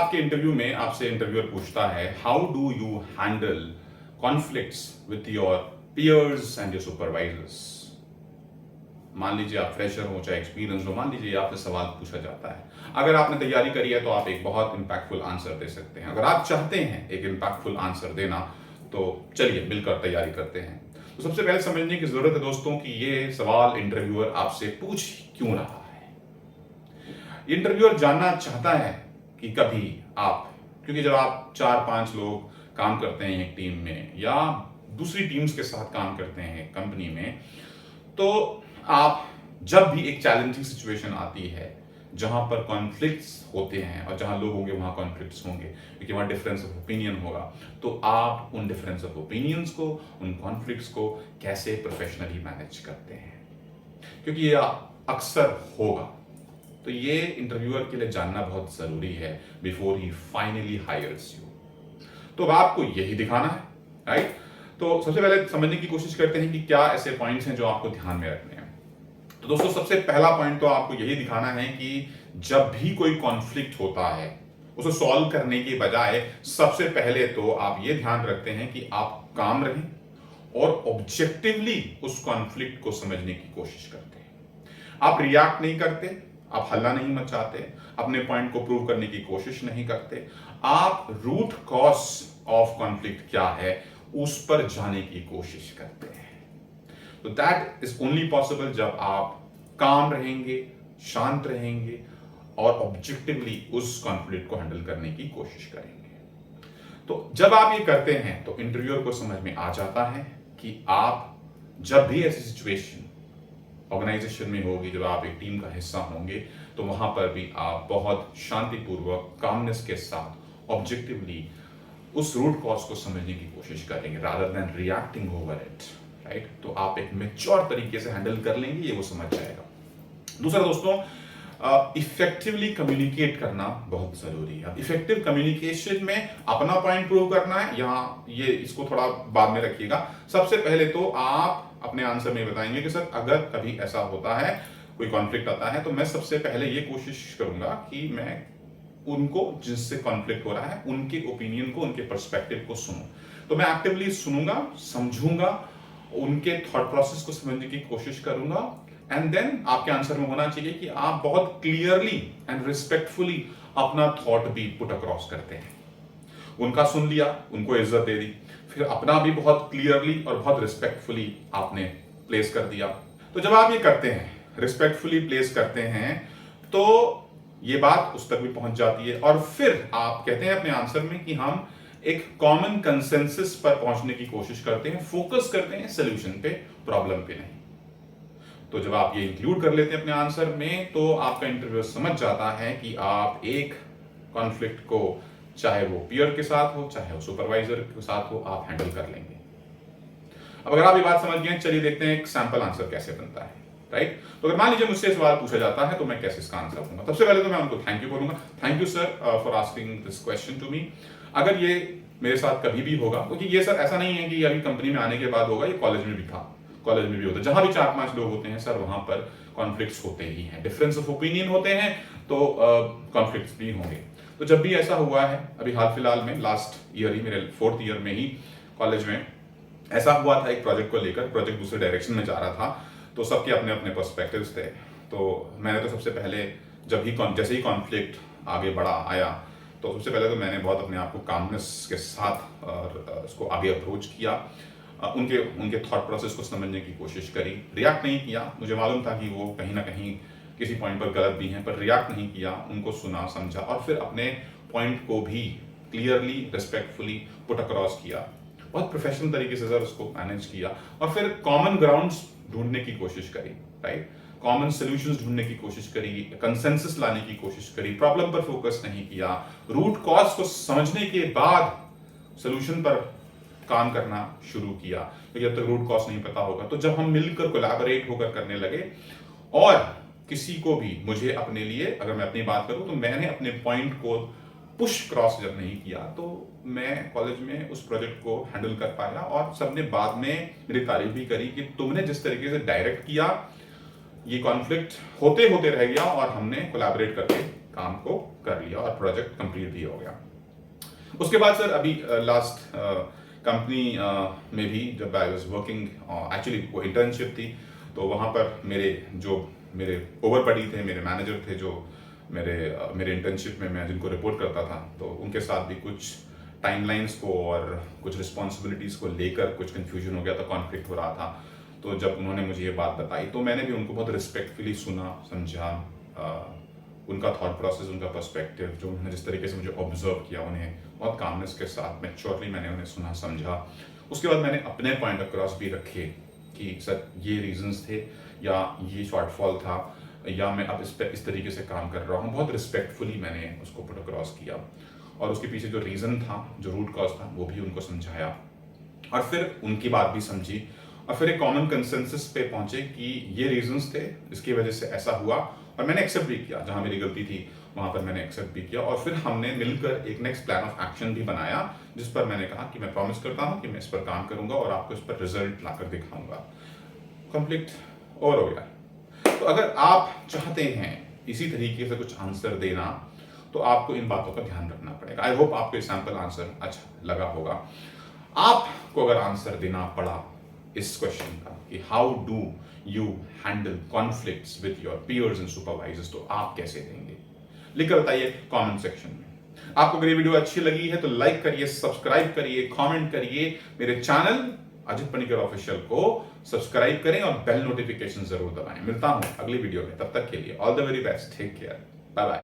आपके इंटरव्यू में आपसे इंटरव्यूअर पूछता है, how do you handle conflicts with your piers and your supervisors. मान लीजिए आप फ्रेशर हो चाहे एक्सपीरियंस हो, मान लीजिए आपसे सवाल पूछा जाता है। अगर आपने तैयारी करी है तो आप एक बहुत इंपैक्टफुल आंसर दे सकते हैं। अगर आप चाहते हैं एक इंपैक्टफुल आंसर देना तो चलिए मिलकर तैयारी करते हैं। तो सबसे पहले समझने की जरूरत है दोस्तों कि ये सवाल इंटरव्यूअर आपसे पूछ क्यों रहा है। इंटरव्यूअर जानना चाहता है कि कभी आप, क्योंकि जब आप 4-5 लोग काम करते हैं एक टीम में या दूसरी टीम्स के साथ काम करते हैं कंपनी में, तो आप जब भी एक चैलेंजिंग सिचुएशन आती है जहां पर कॉन्फ्लिक्ट्स होते हैं और जहां लोग होंगे वहां कॉन्फ्लिक्ट्स होंगे, क्योंकि वहां डिफरेंस ऑफ ओपिनियन होगा, तो आप उन डिफरेंस ऑफ ओपिनियंस को, उन कॉन्फ्लिक्ट्स को कैसे प्रोफेशनली मैनेज करते हैं, क्योंकि ये अक्सर होगा। तो ये इंटरव्यूअर के लिए जानना बहुत जरूरी है before he finally hires you. तो अब आपको यही दिखाना है, राइट। तो सबसे पहले समझने की कोशिश करते हैं कि क्या ऐसे पॉइंट्स हैं जो आपको ध्यान में रखने हैं। तो दोस्तों सबसे पहला पॉइंट तो आपको यही दिखाना है कि जब भी कोई कॉन्फ्लिक्ट होता है उसे सॉल्व करने के बजाय सबसे पहले तो आप ये ध्यान रखते हैं कि आप काम रहें और ऑब्जेक्टिवली उस कॉन्फ्लिक्ट को समझने की कोशिश करते हैं। आप रिएक्ट नहीं करते, आप हल्ला नहीं मचाते, अपने पॉइंट को प्रूव करने की कोशिश नहीं करते, आप रूट कॉज ऑफ कॉन्फ्लिक्ट क्या है उस पर जाने की कोशिश करते हैं। तो दैट इज ओनली पॉसिबल जब आप काम रहेंगे, शांत रहेंगे और ऑब्जेक्टिवली उस कॉन्फ्लिक्ट को हैंडल करने की कोशिश करेंगे। तो जब आप ये करते हैं तो इंटरव्यूअर को समझ में आ जाता है कि आप जब भी ऐसी सिचुएशन ऑर्गेनाइजेशन में होगी, जब आप एक टीम का हिस्सा होंगे, तो वहां पर भी आप बहुत शांतिपूर्वक, कामनेस के साथ, ऑब्जेक्टिवली उस रूट कॉज को समझने की कोशिश करेंगे rather than reacting over it, right. तो आप एक मैच्योर तरीके से हैंडल कर लेंगे, ये वो समझ जाएगा। दूसरा दोस्तों, इफेक्टिवली कम्युनिकेट करना बहुत जरूरी है। इफेक्टिव कम्युनिकेशन में अपना पॉइंट प्रूव करना है, यहाँ ये इसको थोड़ा बाद में रखिएगा। सबसे पहले तो आप अपने आंसर में बताएंगे कि सर अगर कभी ऐसा होता है, कोई कॉन्फ्लिक्ट आता है, तो मैं सबसे पहले ये कोशिश करूंगा कि मैं उनको जिससे कॉन्फ्लिक्ट हो रहा है उनके ओपिनियन को, उनके पर्सपेक्टिव को सुनूं। तो मैं एक्टिवली सुनूंगा, समझूंगा, उनके थॉट प्रोसेस को समझने की कोशिश करूंगा, एंड देन आपके आंसर में होना चाहिए कि आप बहुत क्लियरली एंड रिस्पेक्टफुली अपना थॉट भी पुट अक्रॉस करते हैं। उनका सुन लिया, उनको इज्जत दे दी, फिर अपना भी बहुत क्लियरली और बहुत रिस्पेक्टफुली आपने प्लेस कर दिया। तो जब आप ये करते हैं, रिस्पेक्टफुली प्लेस करते हैं, तो ये बात उस तक भी पहुंच जाती है और फिर आप कहते हैं अपने आंसर में कि हम एक कॉमन कंसेंसस पर पहुंचने की कोशिश करते हैं, फोकस करते हैं सोल्यूशन पे, प्रॉब्लम पे नहीं। तो जब आप ये इंक्लूड कर लेते हैं अपने आंसर में, तो आपका इंटरव्यू समझ जाता है कि आप एक कॉन्फ्लिक्ट को, चाहे वो पीयर के साथ हो, चाहे वो सुपरवाइजर के साथ हो, आप हैंडल कर लेंगे। अब अगर आप ये बात समझ गए, चलिए देखते हैं एक सैंपल आंसर कैसे बनता है, राइट। तो अगर मान लीजिए मुझसे सवाल पूछा जाता है तो मैं कैसे इसका आंसर दूंगा। सबसे पहले तो मैं उनको थैंक यू बोलूंगा, thank you sir for asking this question to me. अगर ये मेरे साथ कभी भी होगा, क्योंकि ये सर ऐसा नहीं है कि अभी कंपनी में आने के बाद होगा, ये कॉलेज में भी था, कॉलेज में भी होता है, जहां भी 4-5 लोग होते हैं सर वहां पर कॉन्फ्लिक्ट्स होते ही हैं, डिफरेंस ऑफ ओपिनियन होते हैं, तो कॉन्फ्लिक्ट्स भी होंगे। तो जब भी ऐसा हुआ है, अभी हाल फिलहाल में लास्ट ईयर ही, मेरे 4th ईयर में ही कॉलेज में ऐसा हुआ था, एक प्रोजेक्ट को लेकर, प्रोजेक्ट दूसरे डायरेक्शन में जा रहा था, तो सबके अपने अपने पर्सपेक्टिव्स थे। तो मैंने तो सबसे पहले जैसे ही कॉन्फ्लिक्ट आगे बढ़ा आया, तो सबसे पहले तो मैंने बहुत अपने आप को कामनेस के साथ और उसको आगे अप्रोच किया, उनके थॉट प्रोसेस को समझने की कोशिश करी, रिएक्ट नहीं किया। मुझे मालूम था कि वो कहीं ना कहीं किसी पॉइंट पर गलत भी हैं, पर रिएक्ट नहीं किया, उनको सुना, समझा और फिर अपने पॉइंट को भी क्लियरली, रिस्पेक्टफुली पुट अक्रॉस किया, बहुत प्रोफेशनल तरीके से सर उसको मैनेज किया और फिर कॉमन ग्राउंड्स ढूंढने की कोशिश करी, राइट। कॉमन सॉल्यूशंस ढूंढने की कोशिश करी, कंसेंसस लाने की कोशिश करी, प्रॉब्लम पर फोकस नहीं किया, रूट कॉज को समझने के बाद सॉल्यूशन पर काम करना शुरू किया, क्योंकि जब तक रूट कॉज नहीं पता होगा। तो जब हम मिलकर कोलैबोरेट होकर करने लगे और किसी को भी, मुझे अपने लिए, अगर मैं अपनी बात करूं तो मैंने अपने पॉइंट को पुश क्रॉस जब नहीं किया, तो मैं कॉलेज में उस प्रोजेक्ट को हैंडल कर पाया और सबने बाद में मेरी तारीफ भी करी कि तुमने जिस तरीके से डायरेक्ट किया, ये कॉन्फ्लिक्ट होते होते रह गया और हमने कोलैबोरेट करके काम को कर लिया और प्रोजेक्ट कंप्लीट भी हो गया। उसके बाद सर अभी लास्ट कंपनी में भी जब आई वाज वर्किंग, एक्चुअली वो इंटर्नशिप थी, तो वहाँ पर मेरे ओवर बडी थे, मेरे मैनेजर थे जो मेरे इंटर्नशिप में मैं जिनको रिपोर्ट करता था, तो उनके साथ भी कुछ टाइमलाइंस को और कुछ रिस्पॉन्सिबिलिटीज़ को लेकर कुछ कन्फ्यूजन हो गया था, कॉन्फ्लिक्ट हो रहा था। तो जब उन्होंने मुझे ये बात बताई तो मैंने भी उनको बहुत रिस्पेक्टफुली सुना, समझा, उनका थॉट प्रोसेस, उनका पर्सपेक्टिव, जो उन्होंने जिस तरीके से मुझे ऑब्जर्व किया, उन्हें बहुत कामनेस के साथ मैच्योरली मैंने उन्हें सुना, समझा। उसके बाद मैंने अपने पॉइंट अक्रॉस भी रखे कि सर ये रीजंस थे या ये शॉर्टफॉल था या मैं अब इस तरीके से काम कर रहा हूँ। बहुत रिस्पेक्टफुली मैंने उसको पुट अक्रॉस किया और उसके पीछे जो रीज़न था, जो रूट कॉज था, वो भी उनको समझाया और फिर उनकी बात भी समझी और फिर एक कॉमन कंसेंसस पे पहुंचे कि ये रीजंस थे, इसकी वजह से ऐसा हुआ और मैंने एक्सेप्ट भी किया, जहां मेरी गलती थी वहां पर मैंने एक्सेप्ट भी किया और फिर हमने मिलकर एक नेक्स्ट प्लान ऑफ एक्शन भी बनाया, जिस पर मैंने कहा कि मैं प्रॉमिस करता हूं कि मैं इस पर काम करूंगा और आपको इस पर रिजल्ट लाकर दिखाऊंगा। कॉन्फ्लिक्ट ओवर हो गया। तो अगर आप चाहते हैं इसी तरीके से कुछ आंसर देना, तो आपको इन बातों का ध्यान रखना पड़ेगा। आई होप आपको सैंपल आंसर अच्छा लगा होगा। आपको अगर आंसर देना पड़ा इस क्वेश्चन का कि how do you handle conflicts with your peers and supervisors, तो आप कैसे देंगे, लिखकर बताइए कमेंट सेक्शन में। आपको अगर ये वीडियो अच्छी लगी है तो लाइक करिए, सब्सक्राइब करिए, कमेंट करिए, मेरे चैनल अजित पनिकर ऑफिशियल को सब्सक्राइब करें और बेल नोटिफिकेशन जरूर दबाएं। मिलता हूं अगली वीडियो में, तब तक के लिए all the very best, take care, bye bye.